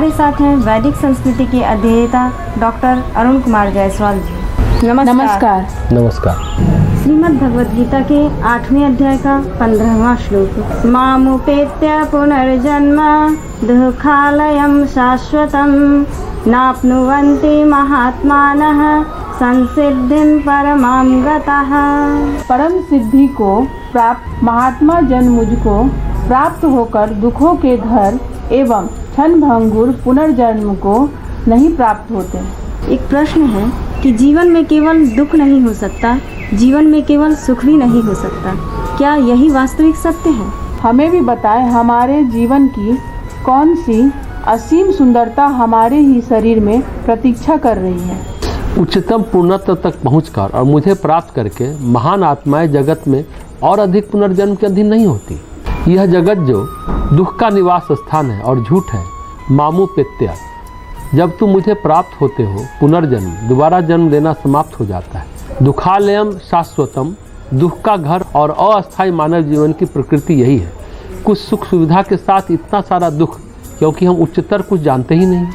हमारे साथ हैं वैदिक संस्कृति के अध्येता डॉक्टर अरुण कुमार जायसवाल जी। नमस्कार। नमस्कार। श्रीमद् भगवद गीता के 8वें अध्याय का 15वां श्लोक, मामुपेत्य पुनर्जन्म दुःखालयं शाश्वतं नाप्नुवन्ति महात्मानः संसिद्धिं परमां गतः। परम सिद्धि को प्राप्त महात्मा जन मुझको प्राप्त होकर दुखों के घर एवं क्षण भंगुर पुनर्जन्म को नहीं प्राप्त होते। एक प्रश्न है कि जीवन में केवल दुख नहीं हो सकता, जीवन में केवल सुख भी नहीं हो सकता। क्या यही वास्तविक सत्य है? हमें भी बताएं, हमारे जीवन की कौन सी असीम सुंदरता हमारे ही शरीर में प्रतीक्षा कर रही है। उच्चतम पूर्णत्व तक पहुंचकर और मुझे प्राप्त करके महान आत्माएं जगत में और अधिक पुनर्जन्म के अधीन नहीं होती। यह जगत जो दुख का निवास स्थान है और झूठ है। मामू पेत्या, जब तुम मुझे प्राप्त होते हो पुनर्जन्म दोबारा जन्म लेना समाप्त हो जाता है। दुखालयम शाश्वतम, दुख का घर और अस्थायी मानव जीवन की प्रकृति यही है। कुछ सुख सुविधा के साथ इतना सारा दुख, क्योंकि हम उच्चतर कुछ जानते ही नहीं।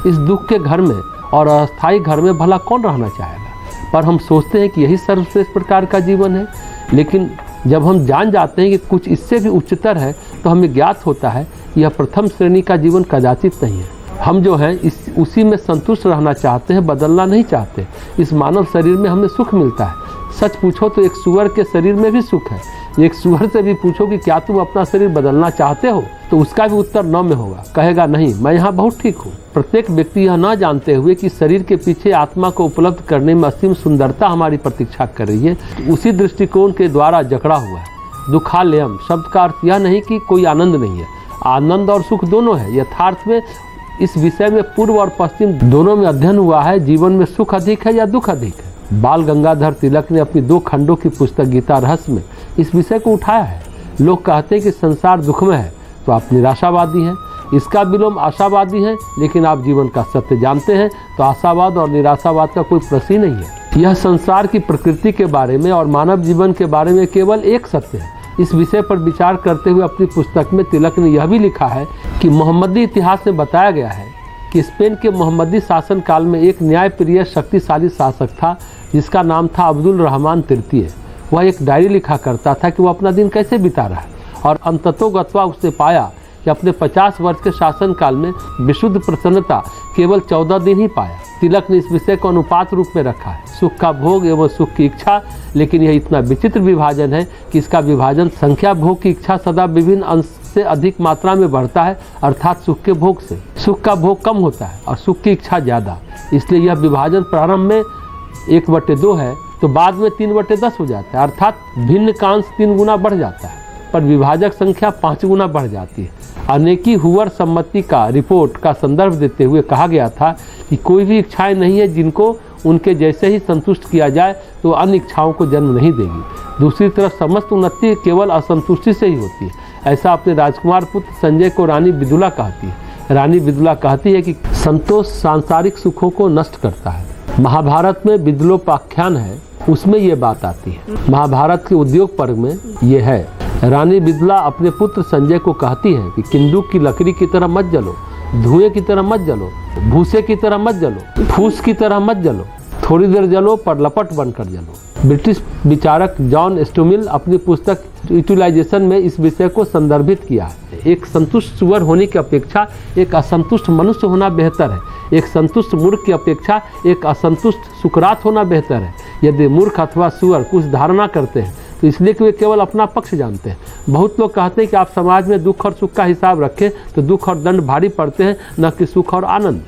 इस दुख के घर में और अस्थायी घर में भला कौन रहना चाहेगा, पर हम सोचते हैं कि यही सर्वश्रेष्ठ प्रकार का जीवन है। लेकिन जब हम जान जाते हैं कि कुछ इससे भी उच्चतर है तो हमें ज्ञात होता है यह प्रथम श्रेणी का जीवन कदाचित नहीं है। हम जो है उसी में संतुष्ट रहना चाहते हैं, बदलना नहीं चाहते। इस मानव शरीर में हमें सुख मिलता है। सच पूछो तो एक सूअर के शरीर में भी सुख है। एक सूअर से भी पूछो कि क्या तुम अपना शरीर बदलना चाहते हो, तो उसका भी उत्तर न में होगा, कहेगा नहीं, मैं यहाँ बहुत ठीक हूँ। प्रत्येक व्यक्ति यह न जानते हुए कि शरीर के पीछे आत्मा को उपलब्ध करने में असीम सुंदरता हमारी प्रतीक्षा कर रही है, तो उसी दृष्टिकोण के द्वारा जकड़ा हुआ है। दुखालयम शब्द का अर्थ यह नहीं कि कोई आनंद नहीं है, आनंद और सुख दोनों है। यथार्थ में इस विषय में पूर्व और पश्चिम दोनों में अध्ययन हुआ है। जीवन में सुख अधिक है या दुख अधिक है। बाल गंगाधर तिलक ने अपनी 2 खंडों की पुस्तक गीता रहस्य में इस विषय को उठाया है। लोग कहते हैं कि संसार दुख में है तो आप निराशावादी हैं, इसका विलोम आशावादी हैं। लेकिन आप जीवन का सत्य जानते हैं तो आशावाद और निराशावाद का कोई प्रश्न ही नहीं है। यह संसार की प्रकृति के बारे में और मानव जीवन के बारे में केवल एक सत्य है। इस विषय पर विचार करते हुए अपनी पुस्तक में तिलक ने यह भी लिखा है कि मोहम्मदी इतिहास में बताया गया है कि स्पेन के मोहम्मदी शासन काल में एक न्यायप्रिय शक्तिशाली शासक था जिसका नाम था अब्दुल रहमान तृतीय। वह एक डायरी लिखा करता था कि वह अपना दिन कैसे बिता रहा है, और अंततोगत्वा उसने पाया कि अपने 50 वर्ष के शासन काल में विशुद्ध प्रसन्नता केवल 14 दिन ही पाया। तिलक ने इस विषय को अनुपात रूप में रखा है, सुख का भोग एवं सुख की इच्छा। लेकिन यह इतना विचित्र विभाजन है कि इसका विभाजन संख्या भोग की इच्छा सदा विभिन्न अंश से अधिक मात्रा में बढ़ता है, अर्थात सुख के भोग से। सुख का भोग कम होता है और सुख की इच्छा ज़्यादा। इसलिए यह विभाजन प्रारंभ में 1/2 है तो बाद में 3/10 हो जाता है, अर्थात भिन्न का अंश 3 गुना बढ़ जाता है, पर विभाजक संख्या 5 गुना बढ़ जाती है। अनेकी हुवर सम्मति का रिपोर्ट का संदर्भ देते हुए कहा गया था कि कोई भी इच्छाएं नहीं है जिनको उनके जैसे ही संतुष्ट किया जाए तो अन्य इच्छाओं को जन्म नहीं देगी। दूसरी तरफ समस्त उन्नति केवल असंतुष्टि से ही होती है। ऐसा अपने राजकुमार पुत्र संजय को रानी विदुला कहती है। रानी विदुला कहती है कि संतोष सांसारिक सुखों को नष्ट करता है। महाभारत में विदुलोपाख्यान है, उसमें ये बात आती है। महाभारत के उद्योग पर्व में ये है। रानी विदुला अपने पुत्र संजय को कहती है कि किंदुक की लकड़ी की तरह मत जलो, धुएं की तरह मत जलो, भूसे की तरह मत जलो, फूस की तरह मत जलो, थोड़ी देर जलो पर लपट बनकर जलो। ब्रिटिश विचारक जॉन स्टूमिल अपनी पुस्तक यूटिलाइजेशन में इस विषय को संदर्भित किया है। एक संतुष्ट सुअर होने की अपेक्षा एक असंतुष्ट मनुष्य होना बेहतर है। एक संतुष्ट मूर्ख की अपेक्षा एक असंतुष्ट सुकरात होना बेहतर है। यदि मूर्ख अथवा सुअर कुछ धारणा करते हैं तो इसलिए कि वे केवल अपना पक्ष जानते हैं। बहुत लोग कहते हैं कि आप समाज में दुख और सुख का हिसाब रखें तो दुख और दंड भारी पड़ते हैं, न कि सुख और आनंद।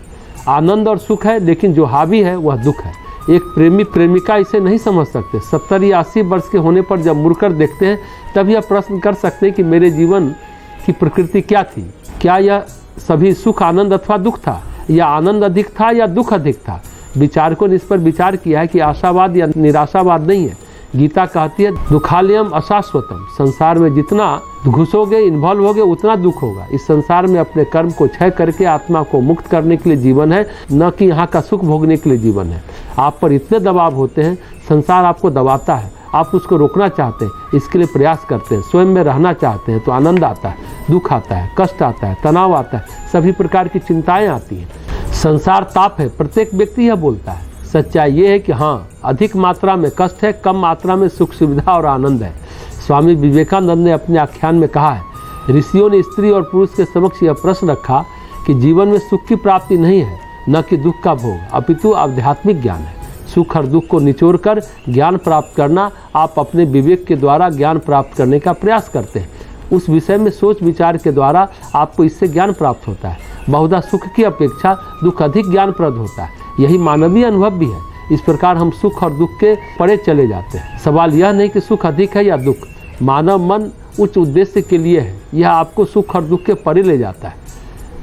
आनंद और सुख है, लेकिन जो हावी है वह दुख है। एक प्रेमी प्रेमिका इसे नहीं समझ सकते। 70 या 80 वर्ष के होने पर जब मुड़कर देखते हैं तब यह प्रश्न कर सकते हैं कि मेरे जीवन की प्रकृति क्या थी। क्या यह सभी सुख आनंद अथवा दुख था, या आनंद अधिक था या दुख अधिक था। विचारकों ने इस पर विचार किया है कि आशावाद या निराशावाद नहीं है। गीता कहती है दुखालयम अशाश्वतम, संसार में जितना घुसोगे इन्वॉल्व होगे उतना दुख होगा। इस संसार में अपने कर्म को क्षय करके आत्मा को मुक्त करने के लिए जीवन है, न कि यहाँ का सुख भोगने के लिए जीवन है। आप पर इतने दबाव होते हैं, संसार आपको दबाता है, आप उसको रोकना चाहते हैं, इसके लिए प्रयास करते हैं, स्वयं में रहना चाहते हैं तो आनंद आता है, दुख आता है, कष्ट आता है, तनाव आता है, सभी प्रकार की चिंताएं आती हैं। संसार ताप है, प्रत्येक व्यक्ति यह बोलता है। सच्चाई ये है कि हाँ, अधिक मात्रा में कष्ट है, कम मात्रा में सुख सुविधा और आनंद है। स्वामी विवेकानंद ने अपने आख्यान में कहा है, ऋषियों ने स्त्री और पुरुष के समक्ष यह प्रश्न रखा कि जीवन में सुख की प्राप्ति नहीं है, न कि दुख का भोग, अपितु आध्यात्मिक ज्ञान है। सुख और दुख को निचोड़कर ज्ञान प्राप्त करना, आप अपने विवेक के द्वारा ज्ञान प्राप्त करने का प्रयास करते हैं। उस विषय में सोच विचार के द्वारा आपको इससे ज्ञान प्राप्त होता है। बहुधा सुख की अपेक्षा दुख अधिक ज्ञानप्रद होता है, यही मानवीय अनुभव भी है। इस प्रकार हम सुख और दुख के परे चले जाते हैं। सवाल यह नहीं कि सुख अधिक है या दुख, मानव मन उच्च उद्देश्य के लिए है, यह आपको सुख और दुख के परे ले जाता है।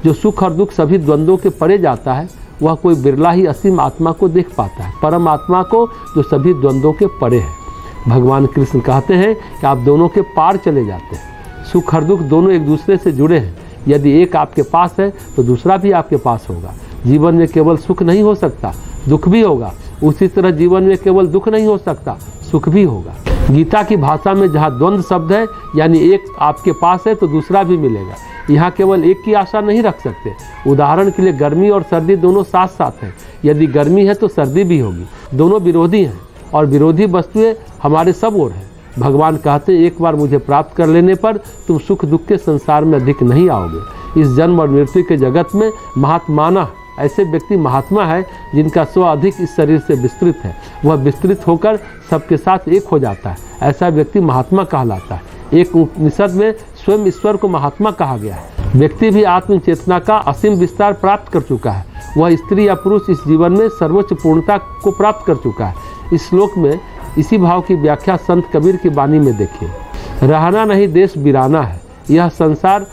जो सुख और दुख सभी द्वंद्वों के परे जाता है, वह कोई बिरला ही असीम आत्मा को देख पाता है, परम आत्मा को, जो सभी द्वंद्वों के परे है। भगवान कृष्ण कहते हैं कि आप दोनों के पार चले जाते हैं। सुख और दुख दोनों एक दूसरे से जुड़े हैं। यदि एक आपके पास है तो दूसरा भी आपके पास होगा। जीवन में केवल सुख नहीं हो सकता, दुख भी होगा। उसी तरह जीवन में केवल दुख नहीं हो सकता, सुख भी होगा। गीता की भाषा में जहाँ द्वंद्व शब्द है, यानी एक आपके पास है तो दूसरा भी मिलेगा, यहाँ केवल एक की आशा नहीं रख सकते। उदाहरण के लिए गर्मी और सर्दी दोनों साथ साथ हैं। यदि गर्मी है तो सर्दी भी होगी, दोनों विरोधी हैं और विरोधी वस्तुएं हमारे सब ओर हैं। भगवान कहते हैं, एक बार मुझे प्राप्त कर लेने पर तुम सुख दुख के संसार में अधिक नहीं आओगे। इस जन्म और मृत्यु के जगत में महात्माना, ऐसे व्यक्ति महात्मा है जिनका स्व अधिक इस शरीर से विस्तृत है, वह विस्तृत होकर सबके साथ एक हो जाता है, ऐसा व्यक्ति महात्मा कहलाता है। एक उपनिषद में स्वयं ईश्वर को महात्मा कहा गया है। व्यक्ति भी आत्म चेतना का असीम विस्तार प्राप्त कर चुका है, वह स्त्री या पुरुष इस जीवन में सर्वोच्च पूर्णता को प्राप्त कर चुका है। इस श्लोक में इसी भाव की व्याख्या संत कबीर की वाणी में देखिए, रहना नहीं देश बिराना है, यह संसार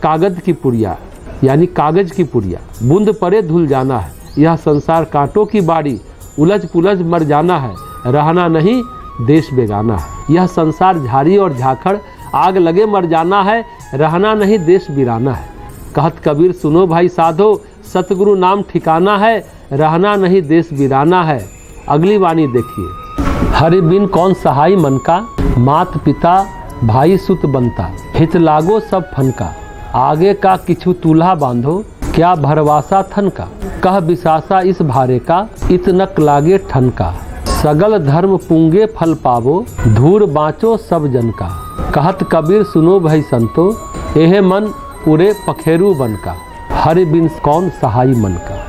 कागज की पुड़िया, यानी कागज की पुड़िया, बूंद परे धुल जाना है। यह संसार कांटों की बाड़ी, उलझ पुलझ मर जाना है, रहना नहीं देश बेगाना है। यह संसार झाड़ी और झाखड़, आग लगे मर जाना है, रहना नहीं देश बिराना है। कहत कबीर सुनो भाई साधो, सतगुरु नाम ठिकाना है, रहना नहीं देश बिराना है। अगली वाणी देखिए, हरि बिन कौन सहाय मन का, मात पिता भाई सुत बनता, हित लागो सब फन का, आगे का किछु दूल्हा बांधो, क्या भरवासा थन का, कह बिसासा इस भारे का, इतनक लागे ठन का, सगल धर्म पुंगे फल पावो, धूर बाँचो सब जन का। कहत कबीर सुनो भई संतो, एहे मन पूरे पखेरु बन का, हरि बिन कौन सहाय मन का।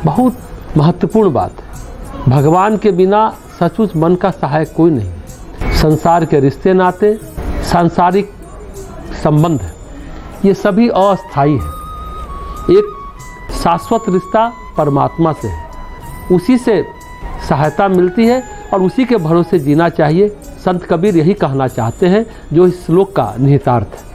बहुत महत्वपूर्ण बात है। भगवान के बिना सचमुच मन का सहायक कोई नहीं। संसार के रिश्ते नाते, सांसारिक संबंध, ये सभी अस्थायी है। एक शाश्वत रिश्ता परमात्मा से है, उसी से सहायता मिलती है और उसी के भरोसे जीना चाहिए। संत कबीर यही कहना चाहते हैं, जो इस श्लोक का निहितार्थ है।